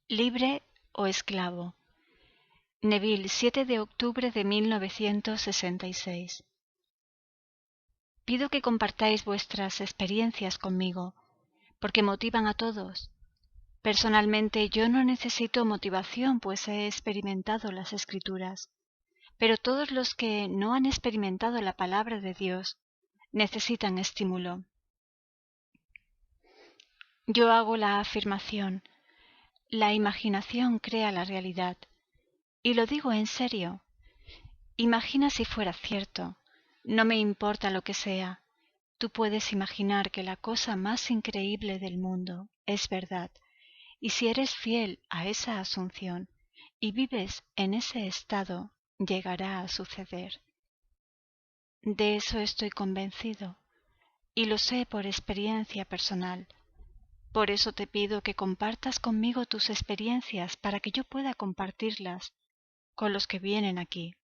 Libre o esclavo. Neville, 7 de octubre de 1966. Pido que compartáis vuestras experiencias conmigo, porque motivan a todos. Personalmente yo no necesito motivación, pues he experimentado las Escrituras, pero todos los que no han experimentado la palabra de Dios necesitan estímulo. Yo hago la afirmación: la imaginación crea la realidad. Y lo digo en serio. Imagina si fuera cierto. No me importa lo que sea. Tú puedes imaginar que la cosa más increíble del mundo es verdad. Y si eres fiel a esa asunción y vives en ese estado, llegará a suceder. De eso estoy convencido, y lo sé por experiencia personal. Por eso te pido que compartas conmigo tus experiencias para que yo pueda compartirlas con los que vienen aquí.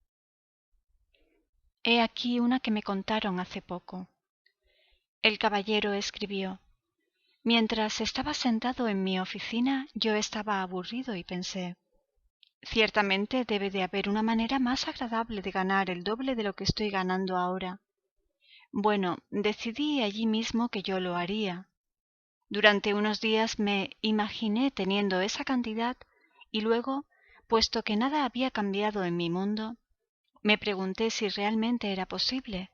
He aquí una que me contaron hace poco. El caballero escribió: mientras estaba sentado en mi oficina, yo estaba aburrido y pensé: ciertamente debe de haber una manera más agradable de ganar el doble de lo que estoy ganando ahora. Bueno, decidí allí mismo que yo lo haría. Durante unos días me imaginé teniendo esa cantidad y luego, puesto que nada había cambiado en mi mundo, me pregunté si realmente era posible.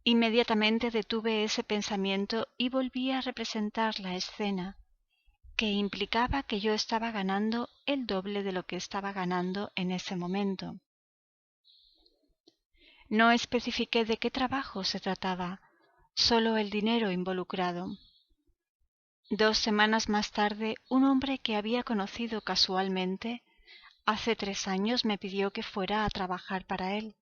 Inmediatamente detuve ese pensamiento y volví a representar la escena, que implicaba que yo estaba ganando el doble de lo que estaba ganando en ese momento. No especifiqué de qué trabajo se trataba, solo el dinero involucrado. 2 semanas más tarde, un hombre que había conocido casualmente hace 3 años me pidió que fuera a trabajar para él.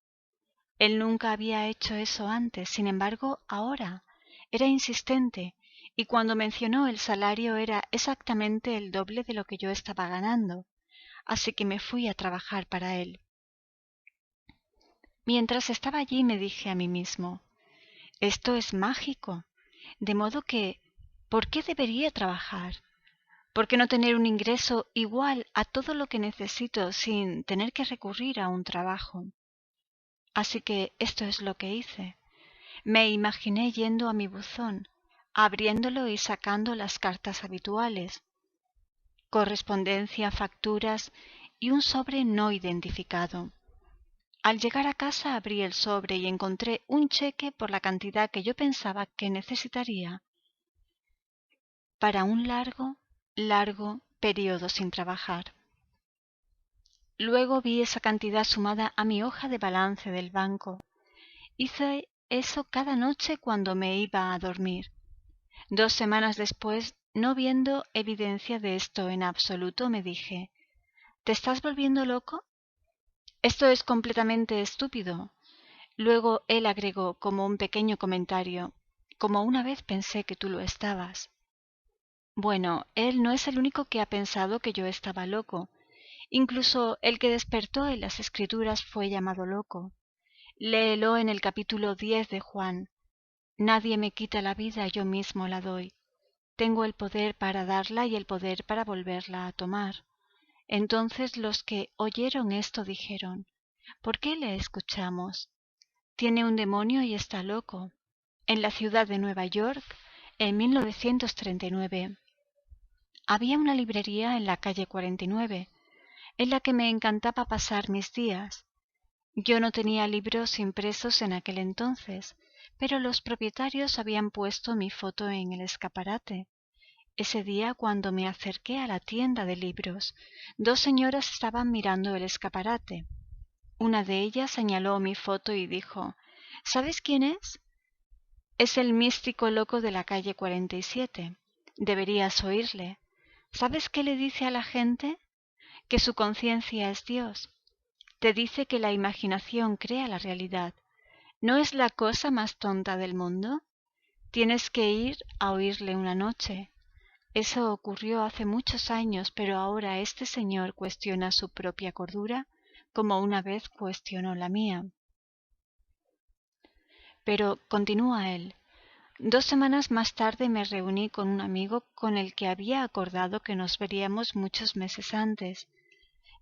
Él nunca había hecho eso antes, sin embargo, ahora era insistente, y cuando mencionó el salario era exactamente el doble de lo que yo estaba ganando, así que me fui a trabajar para él. Mientras estaba allí me dije a mí mismo: esto es mágico, de modo que, ¿por qué debería trabajar? ¿Por qué no tener un ingreso igual a todo lo que necesito sin tener que recurrir a un trabajo? Así que esto es lo que hice. Me imaginé yendo a mi buzón, abriéndolo y sacando las cartas habituales, correspondencia, facturas y un sobre no identificado. Al llegar a casa abrí el sobre y encontré un cheque por la cantidad que yo pensaba que necesitaría para un largo, largo periodo sin trabajar. Luego vi esa cantidad sumada a mi hoja de balance del banco. Hice eso cada noche cuando me iba a dormir. 2 semanas después, no viendo evidencia de esto en absoluto, me dije: ¿te estás volviendo loco? Esto es completamente estúpido. Luego él agregó como un pequeño comentario: como una vez pensé que tú lo estabas. Bueno, él no es el único que ha pensado que yo estaba loco. Incluso el que despertó en las Escrituras fue llamado loco. Léelo en el capítulo 10 de Juan. Nadie me quita la vida, yo mismo la doy. Tengo el poder para darla y el poder para volverla a tomar. Entonces los que oyeron esto dijeron: ¿por qué le escuchamos? Tiene un demonio y está loco. En la ciudad de Nueva York, en 1939, había una librería en la calle 49, en la que me encantaba pasar mis días. Yo no tenía libros impresos en aquel entonces, pero los propietarios habían puesto mi foto en el escaparate. Ese día, cuando me acerqué a la tienda de libros, 2 señoras estaban mirando el escaparate. Una de ellas señaló mi foto y dijo: ¿sabes quién es? Es el místico loco de la calle 47. Deberías oírle. ¿Sabes qué le dice a la gente? Que su conciencia es Dios. Te dice que la imaginación crea la realidad. ¿No es la cosa más tonta del mundo? Tienes que ir a oírle una noche. Eso ocurrió hace muchos años, pero ahora este señor cuestiona su propia cordura como una vez cuestionó la mía. Pero continúa él: 2 semanas más tarde me reuní con un amigo con el que había acordado que nos veríamos muchos meses antes.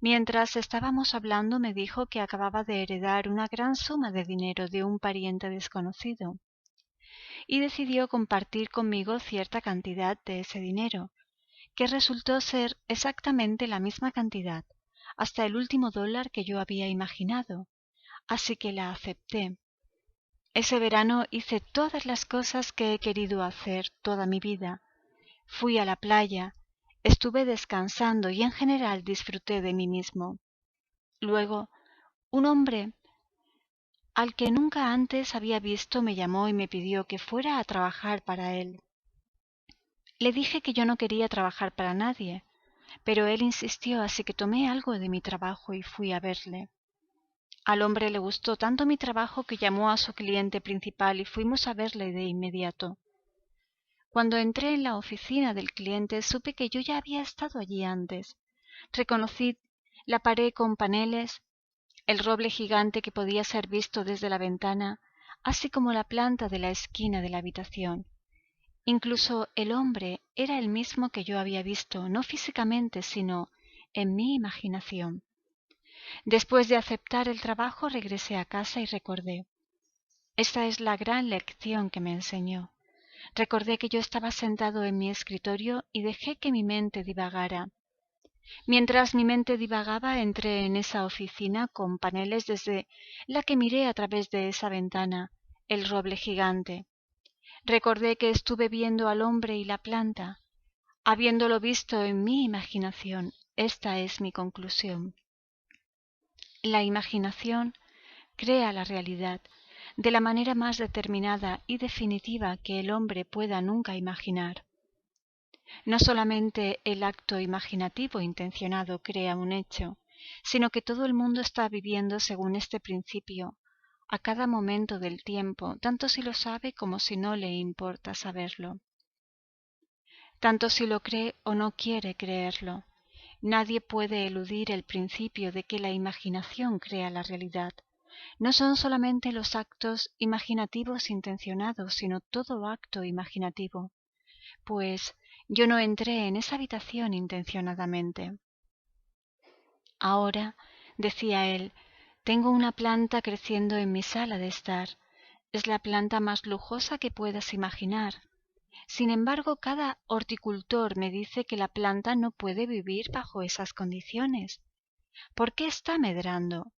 Mientras estábamos hablando me dijo que acababa de heredar una gran suma de dinero de un pariente desconocido y decidió compartir conmigo cierta cantidad de ese dinero, que resultó ser exactamente la misma cantidad, hasta el último dólar que yo había imaginado, así que la acepté. Ese verano hice todas las cosas que he querido hacer toda mi vida. Fui a la playa, estuve descansando y en general disfruté de mí mismo. Luego, un hombre al que nunca antes había visto me llamó y me pidió que fuera a trabajar para él. Le dije que yo no quería trabajar para nadie, pero él insistió, así que tomé algo de mi trabajo y fui a verle. Al hombre le gustó tanto mi trabajo que llamó a su cliente principal y fuimos a verle de inmediato. Cuando entré en la oficina del cliente supe que yo ya había estado allí antes. Reconocí la pared con paneles, el roble gigante que podía ser visto desde la ventana, así como la planta de la esquina de la habitación. Incluso el hombre era el mismo que yo había visto, no físicamente, sino en mi imaginación. Después de aceptar el trabajo regresé a casa y recordé. Esta es la gran lección que me enseñó. Recordé que yo estaba sentado en mi escritorio y dejé que mi mente divagara. Mientras mi mente divagaba, entré en esa oficina con paneles desde la que miré a través de esa ventana, el roble gigante. Recordé que estuve viendo al hombre y la planta. Habiéndolo visto en mi imaginación, esta es mi conclusión. La imaginación crea la realidad de la manera más determinada y definitiva que el hombre pueda nunca imaginar. No solamente el acto imaginativo intencionado crea un hecho, sino que todo el mundo está viviendo según este principio, a cada momento del tiempo, tanto si lo sabe como si no le importa saberlo. Tanto si lo cree o no quiere creerlo. Nadie puede eludir el principio de que la imaginación crea la realidad. No son solamente los actos imaginativos intencionados, sino todo acto imaginativo. Pues yo no entré en esa habitación intencionadamente. Ahora, decía él, tengo una planta creciendo en mi sala de estar. Es la planta más lujosa que puedas imaginar. Sin embargo, cada horticultor me dice que la planta no puede vivir bajo esas condiciones. ¿Por qué está medrando?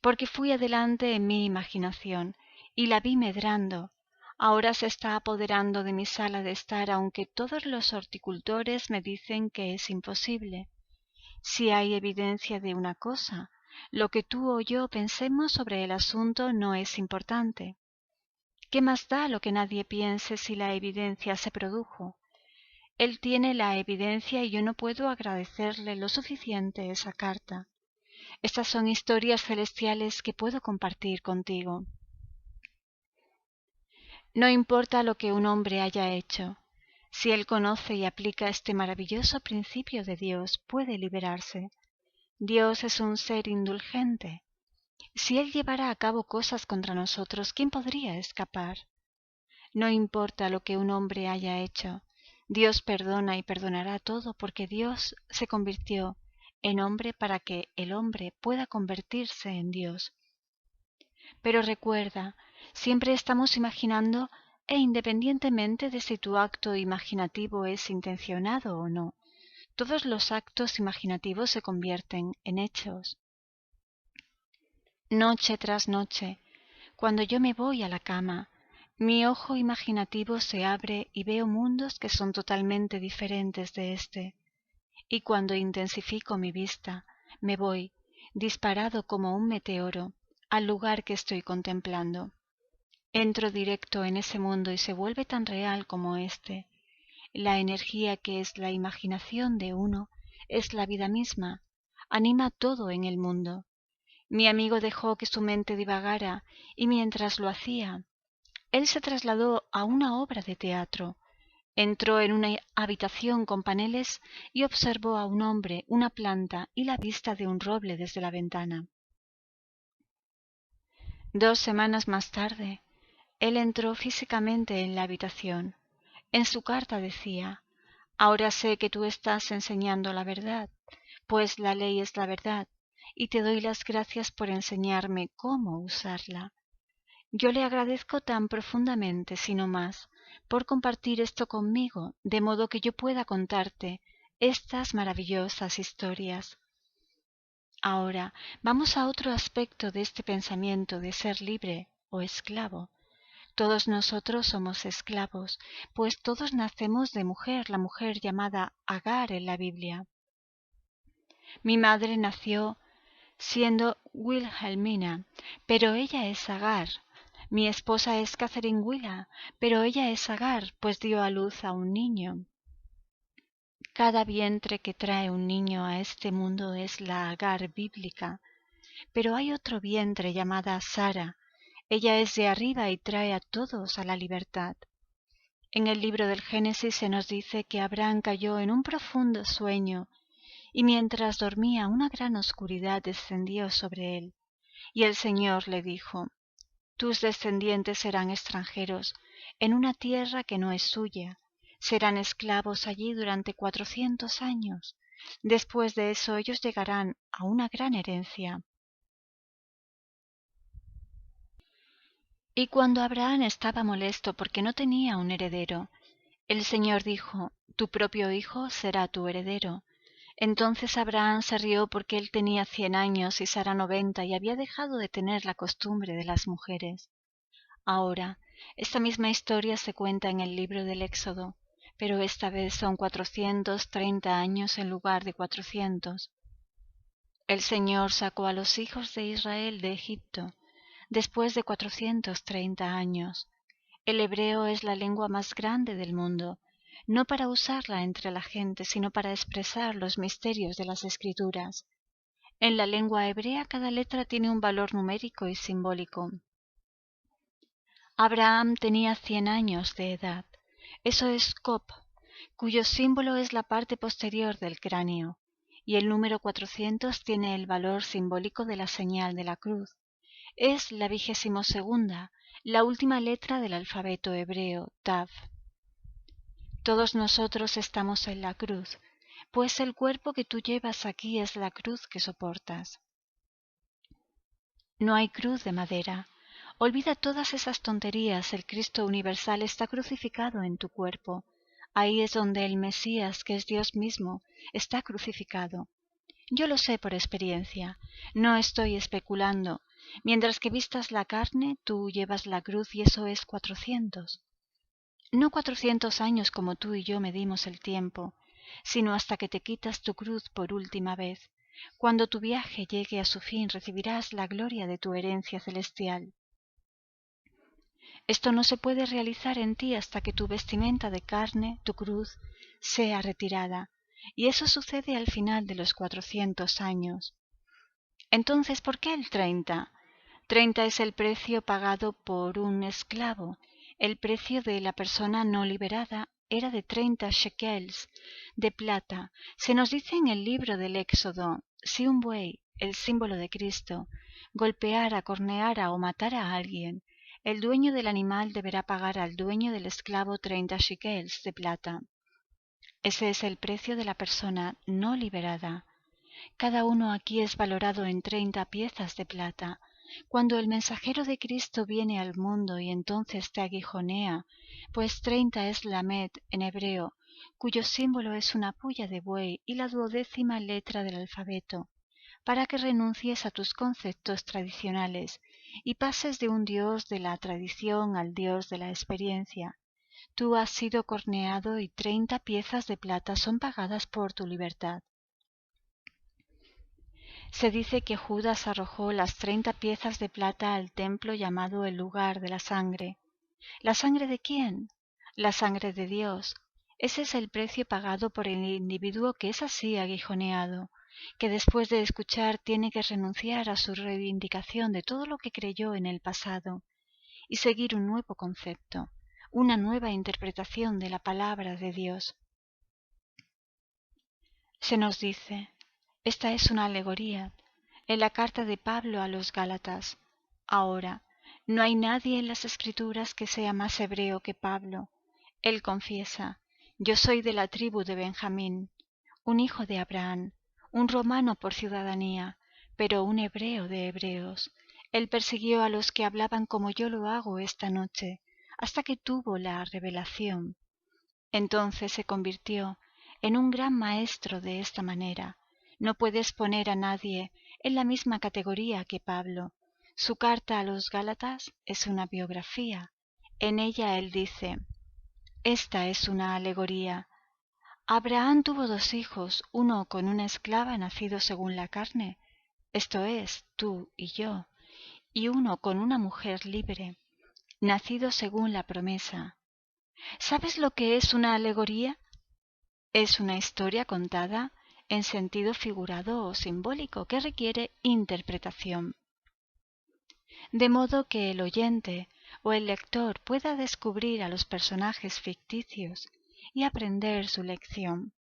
Porque fui adelante en mi imaginación y la vi medrando. Ahora se está apoderando de mi sala de estar, aunque todos los horticultores me dicen que es imposible. Si hay evidencia de una cosa, lo que tú o yo pensemos sobre el asunto no es importante. ¿Qué más da lo que nadie piense si la evidencia se produjo? Él tiene la evidencia y yo no puedo agradecerle lo suficiente esa carta. Estas son historias celestiales que puedo compartir contigo. No importa lo que un hombre haya hecho, si él conoce y aplica este maravilloso principio de Dios, puede liberarse. Dios es un ser indulgente. Si él llevara a cabo cosas contra nosotros, ¿quién podría escapar? No importa lo que un hombre haya hecho, Dios perdona y perdonará todo porque Dios se convirtió en hombre para que el hombre pueda convertirse en Dios. Pero recuerda, siempre estamos imaginando e independientemente de si tu acto imaginativo es intencionado o no, todos los actos imaginativos se convierten en hechos. Noche tras noche, cuando yo me voy a la cama, mi ojo imaginativo se abre y veo mundos que son totalmente diferentes de este. Y cuando intensifico mi vista, me voy, disparado como un meteoro, al lugar que estoy contemplando. Entro directo en ese mundo y se vuelve tan real como este. La energía que es la imaginación de uno es la vida misma, anima todo en el mundo. Mi amigo dejó que su mente divagara y mientras lo hacía, él se trasladó a una obra de teatro. Entró en una habitación con paneles y observó a un hombre, una planta y la vista de un roble desde la ventana. 2 semanas más tarde, Él entró físicamente en la habitación. En su carta decía: ahora sé que tú estás enseñando la verdad, pues la ley es la verdad, y te doy las gracias por enseñarme cómo usarla. Yo le agradezco tan profundamente, si no más, por compartir esto conmigo, de modo que yo pueda contarte estas maravillosas historias. Ahora vamos a otro aspecto de este pensamiento de ser libre o esclavo. Todos nosotros somos esclavos, pues todos nacemos de mujer, la mujer llamada Agar en la Biblia. Mi madre nació siendo Wilhelmina, pero ella es Agar. Mi esposa es Catherine Willa, pero ella es Agar, pues dio a luz a un niño. Cada vientre que trae un niño a este mundo es la Agar bíblica, pero hay otro vientre llamada Sara. Ella es de arriba y trae a todos a la libertad. En el libro del Génesis se nos dice que Abraham cayó en un profundo sueño, y mientras dormía una gran oscuridad descendió sobre él, y el Señor le dijo: tus descendientes serán extranjeros en una tierra que no es suya, serán esclavos allí durante 400 años. Después de eso ellos llegarán a una gran herencia. Y cuando Abraham estaba molesto porque no tenía un heredero, el Señor dijo: tu propio hijo será tu heredero. Entonces Abraham se rió porque él tenía 100 años y Sara 90 y había dejado de tener la costumbre de las mujeres. Ahora, esta misma historia se cuenta en el libro del Éxodo, pero esta vez son 430 años en lugar de 400. El Señor sacó a los hijos de Israel de Egipto después de 430 años. El hebreo es la lengua más grande del mundo, no para usarla entre la gente, sino para expresar los misterios de las Escrituras. En la lengua hebrea cada letra tiene un valor numérico y simbólico. Abraham tenía 100 años de edad. Eso es Cop, cuyo símbolo es la parte posterior del cráneo, y el número 400 tiene el valor simbólico de la señal de la cruz. Es la 22ª, la última letra del alfabeto hebreo, Tav. Todos nosotros estamos en la cruz, pues el cuerpo que tú llevas aquí es la cruz que soportas. No hay cruz de madera. Olvida todas esas tonterías. El Cristo universal está crucificado en tu cuerpo. Ahí es donde el Mesías, que es Dios mismo, está crucificado. Yo lo sé por experiencia. No estoy especulando. Mientras que vistas la carne, tú llevas la cruz y eso es 400. No 400 años como tú y yo medimos el tiempo, sino hasta que te quitas tu cruz por última vez. Cuando tu viaje llegue a su fin recibirás la gloria de tu herencia celestial. Esto no se puede realizar en ti hasta que tu vestimenta de carne, tu cruz, sea retirada, y eso sucede al final de los 400 años. Entonces, ¿por qué el 30? 30 es el precio pagado por un esclavo. El precio de la persona no liberada era de 30 shekels de plata. Se nos dice en el libro del Éxodo: si un buey, el símbolo de Cristo, golpeara, corneara o matara a alguien, el dueño del animal deberá pagar al dueño del esclavo 30 shekels de plata. Ese es el precio de la persona no liberada. Cada uno aquí es valorado en 30 piezas de plata. Cuando el mensajero de Cristo viene al mundo y entonces te aguijonea, pues 30 es lamed en hebreo, cuyo símbolo es una puya de buey y la 12ª letra del alfabeto, para que renuncies a tus conceptos tradicionales y pases de un Dios de la tradición al Dios de la experiencia. Tú has sido corneado y 30 piezas de plata son pagadas por tu libertad. Se dice que Judas arrojó las 30 piezas de plata al templo llamado el lugar de la sangre. ¿La sangre de quién? La sangre de Dios. Ese es el precio pagado por el individuo que es así aguijoneado, que después de escuchar tiene que renunciar a su reivindicación de todo lo que creyó en el pasado y seguir un nuevo concepto, una nueva interpretación de la palabra de Dios. Se nos dice: esta es una alegoría, en la carta de Pablo a los Gálatas. Ahora, No hay nadie en las Escrituras que sea más hebreo que Pablo. Él confiesa: yo soy de la tribu de Benjamín, un hijo de Abraham, un romano por ciudadanía, pero un hebreo de hebreos. Él persiguió a los que hablaban como yo lo hago esta noche, hasta que tuvo la revelación. Entonces se convirtió en un gran maestro de esta manera. No puedes poner a nadie en la misma categoría que Pablo. Su carta a los Gálatas es una biografía. En ella él dice: esta es una alegoría. Abraham tuvo dos hijos, uno con una esclava nacido según la carne, esto es, tú y yo, y uno con una mujer libre, nacido según la promesa. ¿Sabes lo que es una alegoría? Es una historia contada en sentido figurado o simbólico que requiere interpretación, de modo que el oyente o el lector pueda descubrir a los personajes ficticios y aprender su lección.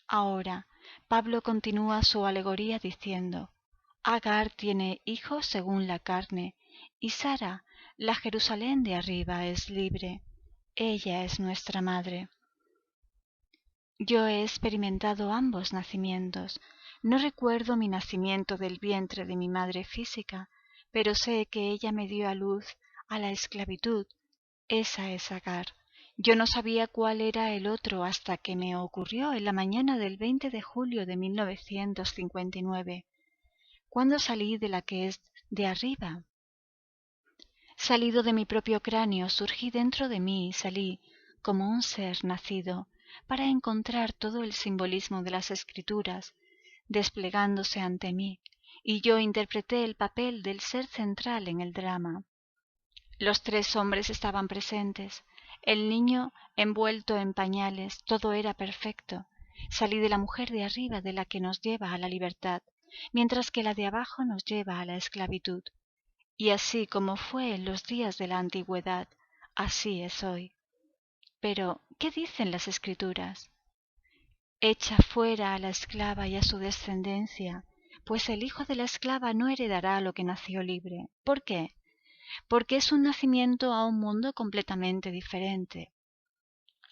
Ahora, Pablo continúa su alegoría diciendo: Agar tiene hijos según la carne, y Sara, la Jerusalén de arriba, es libre. Ella es nuestra madre. Yo he experimentado ambos nacimientos. No recuerdo mi nacimiento del vientre de mi madre física, pero sé que ella me dio a luz a la esclavitud. Esa es Agar. Yo no sabía cuál era el otro hasta que me ocurrió en la mañana del 20 de julio de 1959, cuando salí de la que es de arriba. Salido de mi propio cráneo, surgí dentro de mí y salí, como un ser nacido, para encontrar todo el simbolismo de las Escrituras desplegándose ante mí, y yo interpreté el papel del ser central en el drama. Los tres hombres estaban presentes, el niño envuelto en pañales, todo era perfecto. Salí de la mujer de arriba, de la que nos lleva a la libertad, mientras que la de abajo nos lleva a la esclavitud. Y así como fue en los días de la antigüedad, así es hoy. Pero, ¿qué dicen las Escrituras? Echa fuera a la esclava y a su descendencia, pues el hijo de la esclava no heredará lo que nació libre. ¿Por qué? Porque es un nacimiento a un mundo completamente diferente.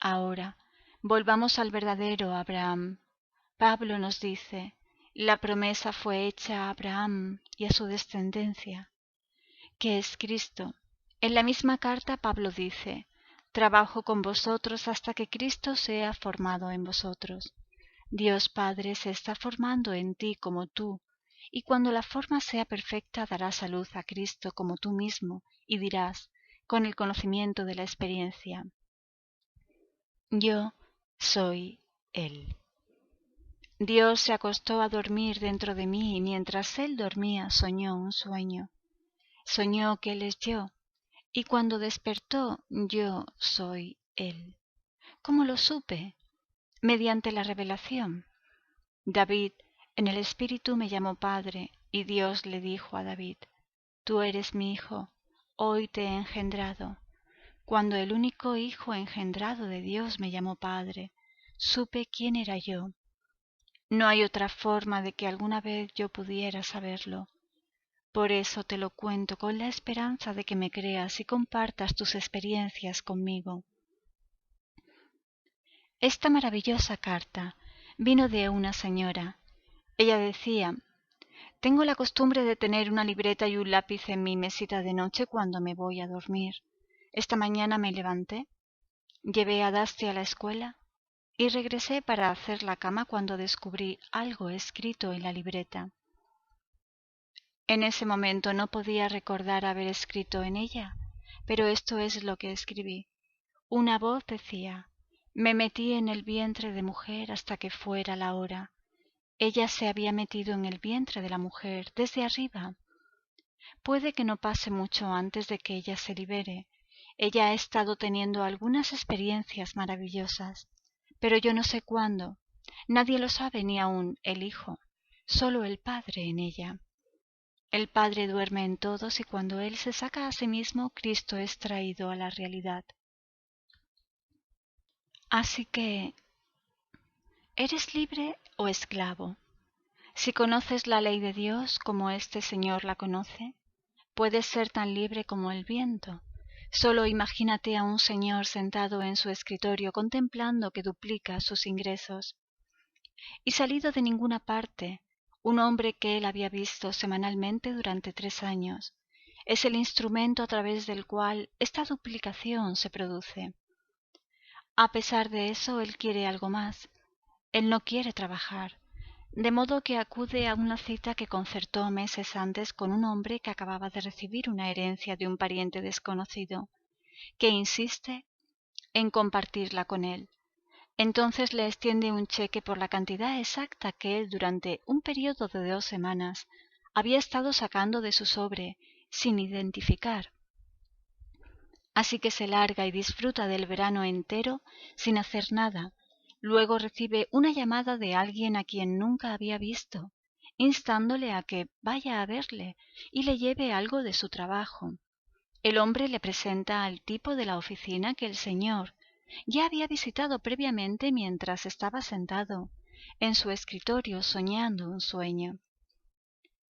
Ahora, volvamos al verdadero Abraham. Pablo nos dice: la promesa fue hecha a Abraham y a su descendencia, que es Cristo. En la misma carta Pablo dice: trabajo con vosotros hasta que Cristo sea formado en vosotros. Dios Padre se está formando en ti como tú, y cuando la forma sea perfecta darás a luz a Cristo como tú mismo, y dirás, con el conocimiento de la experiencia: yo soy Él. Dios se acostó a dormir dentro de mí y mientras Él dormía soñó un sueño. Soñó que Él es yo, y cuando despertó yo soy Él. ¿Cómo lo supe? Mediante la revelación. David en el espíritu me llamó padre, y Dios le dijo a David: tú eres mi hijo, hoy te he engendrado. Cuando el único hijo engendrado de Dios me llamó padre, supe quién era yo. No hay otra forma de que alguna vez yo pudiera saberlo. Por eso te lo cuento con la esperanza de que me creas y compartas tus experiencias conmigo. Esta maravillosa carta vino de una señora. Ella decía: tengo la costumbre de tener una libreta y un lápiz en mi mesita de noche cuando me voy a dormir. Esta mañana me levanté, llevé a Dusty a la escuela y regresé para hacer la cama cuando descubrí algo escrito en la libreta. En ese momento no podía recordar haber escrito en ella, pero esto es lo que escribí. Una voz decía: me metí en el vientre de mujer hasta que fuera la hora. Ella se había metido en el vientre de la mujer desde arriba. Puede que no pase mucho antes de que ella se libere. Ella ha estado teniendo algunas experiencias maravillosas, pero yo no sé cuándo. Nadie lo sabe, ni aun el Hijo, solo el Padre en ella. El Padre duerme en todos y cuando Él se saca a sí mismo, Cristo es traído a la realidad. Así que, ¿eres libre o esclavo? Si conoces la ley de Dios como este Señor la conoce, puedes ser tan libre como el viento. Solo imagínate a un señor sentado en su escritorio contemplando que duplica sus ingresos. Y salido de ninguna parte, un hombre que él había visto semanalmente durante 3 años. Es el instrumento a través del cual esta duplicación se produce. A pesar de eso, él quiere algo más. Él no quiere trabajar, de modo que acude a una cita que concertó meses antes con un hombre que acababa de recibir una herencia de un pariente desconocido, que insiste en compartirla con él. Entonces le extiende un cheque por la cantidad exacta que él durante un período de 2 semanas había estado sacando de su sobre sin identificar. Así que se larga y disfruta del verano entero sin hacer nada. Luego recibe una llamada de alguien a quien nunca había visto, instándole a que vaya a verle y le lleve algo de su trabajo. El hombre le presenta al tipo de la oficina que el señor ya había visitado previamente mientras estaba sentado en su escritorio soñando un sueño.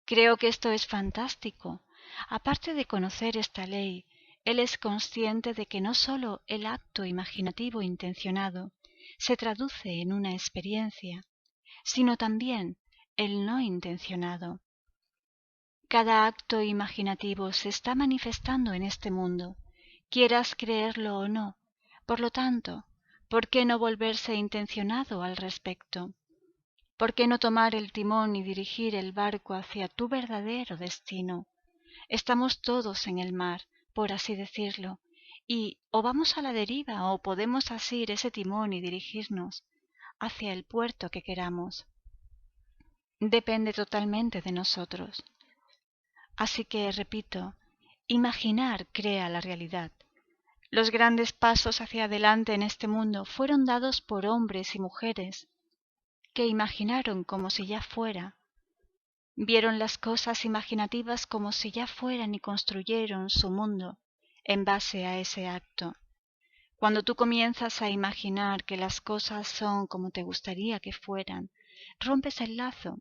Creo que esto es fantástico. Aparte de conocer esta ley, él es consciente de que no sólo el acto imaginativo intencionado se traduce en una experiencia, sino también el no intencionado. Cada acto imaginativo se está manifestando en este mundo, quieras creerlo o no. Por lo tanto, ¿por qué no volverse intencionado al respecto? ¿Por qué no tomar el timón y dirigir el barco hacia tu verdadero destino? Estamos todos en el mar, por así decirlo, y o vamos a la deriva o podemos asir ese timón y dirigirnos hacia el puerto que queramos. Depende totalmente de nosotros. Así que, repito, imaginar crea la realidad. Los grandes pasos hacia adelante en este mundo fueron dados por hombres y mujeres que imaginaron como si ya fuera. Vieron las cosas imaginativas como si ya fueran y construyeron su mundo en base a ese acto. Cuando tú comienzas a imaginar que las cosas son como te gustaría que fueran, rompes el lazo,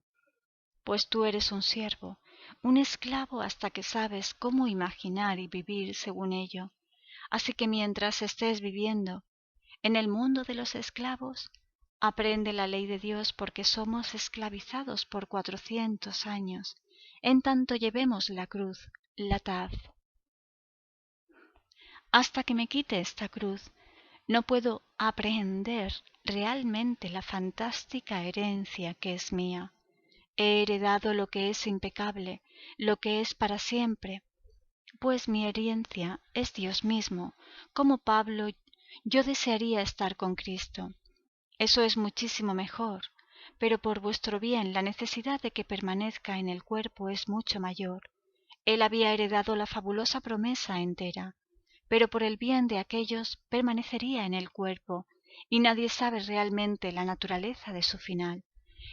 pues tú eres un siervo, un esclavo hasta que sabes cómo imaginar y vivir según ello. Así que mientras estés viviendo en el mundo de los esclavos, aprende la ley de Dios porque somos esclavizados por 400 años, en tanto llevemos la cruz, la taz. Hasta que me quite esta cruz, no puedo aprehender realmente la fantástica herencia que es mía. He heredado lo que es impecable, lo que es para siempre, pues mi herencia es Dios mismo. Como Pablo, yo desearía estar con Cristo. Eso es muchísimo mejor, pero por vuestro bien la necesidad de que permanezca en el cuerpo es mucho mayor. Él había heredado la fabulosa promesa entera, pero por el bien de aquellos permanecería en el cuerpo, y nadie sabe realmente la naturaleza de su final.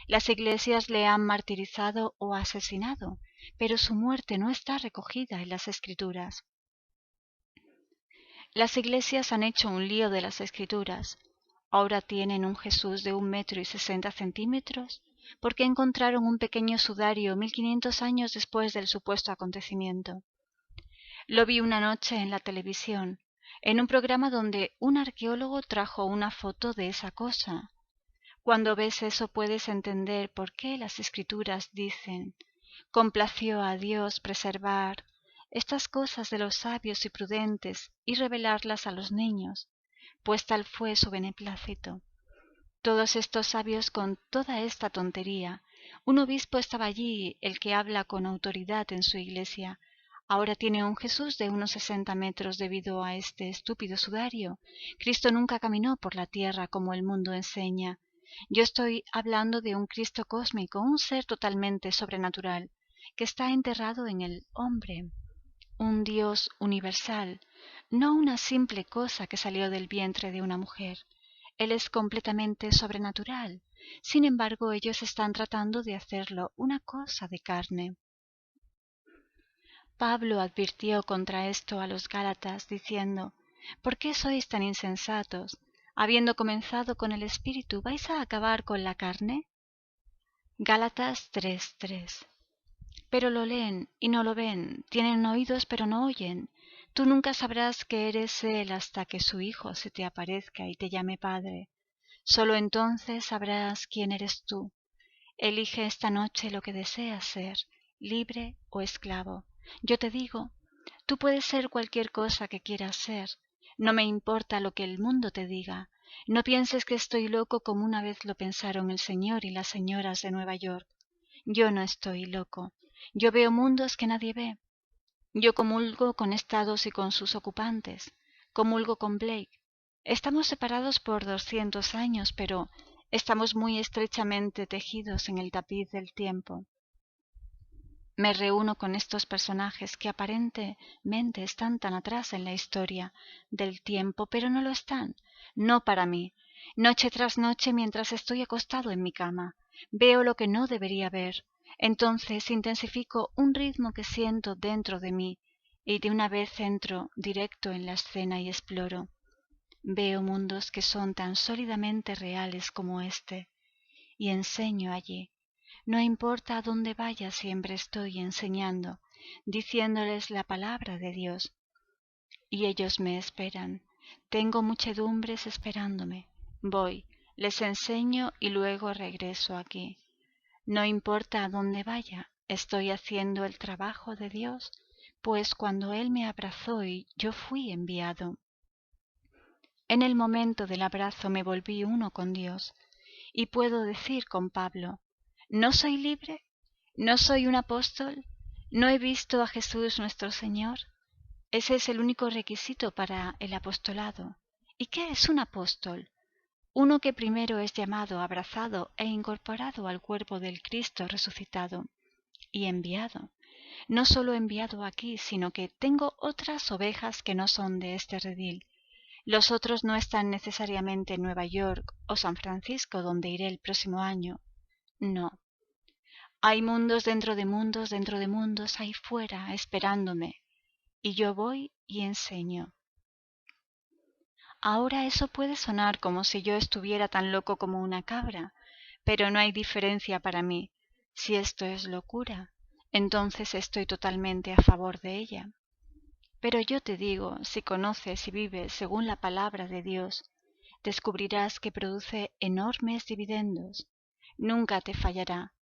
Las iglesias le han martirizado o asesinado, pero su muerte no está recogida en las Escrituras. Las iglesias han hecho un lío de las Escrituras. Ahora tienen un Jesús de 1,60 m porque encontraron un pequeño sudario 1500 años después del supuesto acontecimiento. Lo vi una noche en la televisión, en un programa donde un arqueólogo trajo una foto de esa cosa. Cuando ves eso puedes entender por qué las Escrituras dicen: complació a Dios preservar estas cosas de los sabios y prudentes y revelarlas a los niños, pues tal fue su beneplácito. Todos estos sabios con toda esta tontería. Un obispo estaba allí, el que habla con autoridad en su iglesia. Ahora tiene un Jesús de unos 60 metros debido a este estúpido sudario. Cristo nunca caminó por la tierra como el mundo enseña. Yo estoy hablando de un Cristo cósmico, un ser totalmente sobrenatural, que está enterrado en el hombre, un Dios universal, no una simple cosa que salió del vientre de una mujer. Él es completamente sobrenatural. Sin embargo, ellos están tratando de hacerlo una cosa de carne. Pablo advirtió contra esto a los Gálatas, diciendo: ¿por qué sois tan insensatos? Habiendo comenzado con el Espíritu, ¿vais a acabar con la carne? Gálatas 3:3. pero lo leen y no lo ven, tienen oídos pero no oyen. Tú nunca sabrás que eres Él hasta que su Hijo se te aparezca y te llame Padre. Solo entonces sabrás quién eres tú. Elige esta noche lo que deseas ser, libre o esclavo. Yo te digo, tú puedes ser cualquier cosa que quieras ser. No me importa lo que el mundo te diga. No pienses que estoy loco como una vez lo pensaron el señor y las señoras de Nueva York. Yo no estoy loco. Yo veo mundos que nadie ve. Yo comulgo con Estados y con sus ocupantes. Comulgo con Blake. Estamos separados por 200 años, pero estamos muy estrechamente tejidos en el tapiz del tiempo. Me reúno con estos personajes que aparentemente están tan atrás en la historia del tiempo, pero no lo están, no para mí. Noche tras noche, mientras estoy acostado en mi cama, veo lo que no debería ver. Entonces intensifico un ritmo que siento dentro de mí y de una vez entro directo en la escena y exploro. Veo mundos que son tan sólidamente reales como este y enseño allí. No importa a dónde vaya, siempre estoy enseñando, diciéndoles la palabra de Dios. Y ellos me esperan. Tengo muchedumbres esperándome. Voy, les enseño y luego regreso aquí. No importa a dónde vaya, estoy haciendo el trabajo de Dios, pues cuando Él me abrazó y yo fui enviado. En el momento del abrazo me volví uno con Dios, y puedo decir con Pablo, ¿no soy libre? ¿No soy un apóstol? ¿No he visto a Jesús nuestro Señor? Ese es el único requisito para el apostolado. ¿Y qué es un apóstol? Uno que primero es llamado, abrazado e incorporado al cuerpo del Cristo resucitado y enviado. No solo enviado aquí, sino que tengo otras ovejas que no son de este redil. Los otros no están necesariamente en Nueva York o San Francisco, donde iré el próximo año. No. Hay mundos dentro de mundos ahí fuera esperándome, y yo voy y enseño. Ahora eso puede sonar como si yo estuviera tan loco como una cabra, pero no hay diferencia para mí. Si esto es locura, entonces estoy totalmente a favor de ella. Pero yo te digo, si conoces y vives según la palabra de Dios, descubrirás que produce enormes dividendos. Nunca te fallará.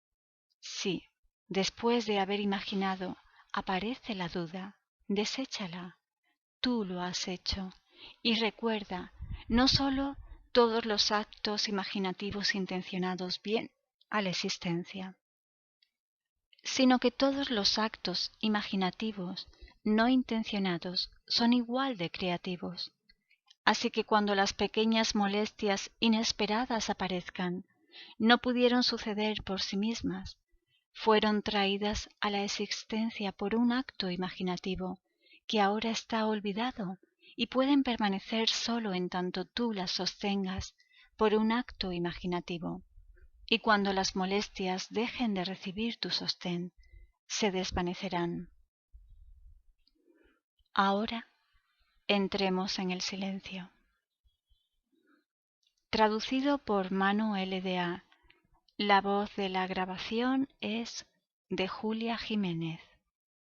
Sí, después de haber imaginado, aparece la duda, deséchala. Tú lo has hecho. Y recuerda, no sólo todos los actos imaginativos intencionados bien a la existencia, sino que todos los actos imaginativos no intencionados son igual de creativos. Así que cuando las pequeñas molestias inesperadas aparezcan, no pudieron suceder por sí mismas, fueron traídas a la existencia por un acto imaginativo que ahora está olvidado y pueden permanecer solo en tanto tú las sostengas por un acto imaginativo. Y cuando las molestias dejen de recibir tu sostén, se desvanecerán. Ahora entremos en el silencio. Traducido por Manu LDA. La voz de la grabación es de Julia Jiménez.